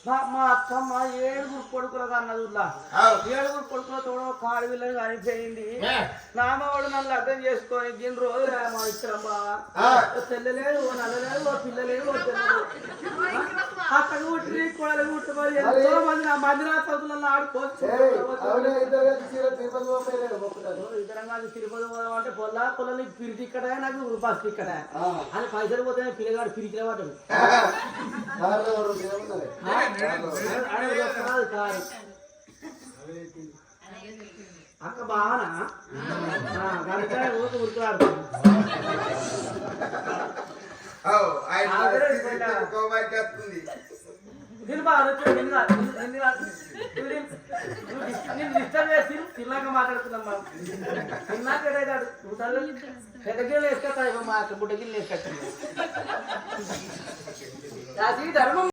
మా అత్తమ్మ 7 కొడుకులకు అన్నది 7 కొడుకులతో కాడు వీళ్ళని చనిపోయింది. నామవాడు నన్ను అర్థం చేసుకొని దీని రోజు మా ఇష్టం బావా తెల్లలేదు నల్లలేదు పిల్లలేదు అక్కడ కుట్టి కొడలు కుట్టి మరి ఎంతో మంది నా మందిరాత చదువులను ఆడుకోవచ్చు. ఇద్దరం కాదు తిరుపతి పోదాం అంటే పొల్లా పొలాలు పిరిచి ఇక్కడ నాకు బస్ ఇక్కడ అని పైసలు పోతే పిల్లగాడు పిరిచిన వాడు అక్క బాగా ఉరుకులాడు దీని బాగా నేను డిస్టర్బ్ చేసి తిన్నాక మాట్లాడుతున్నామ్మా. తిన్నాక ఏదైతాడు పెద్ద గిన్నెలు వేసుకొస్తా మా బుడ్డ గిన్నెలు వేసుకొచ్చింది ధర్మం.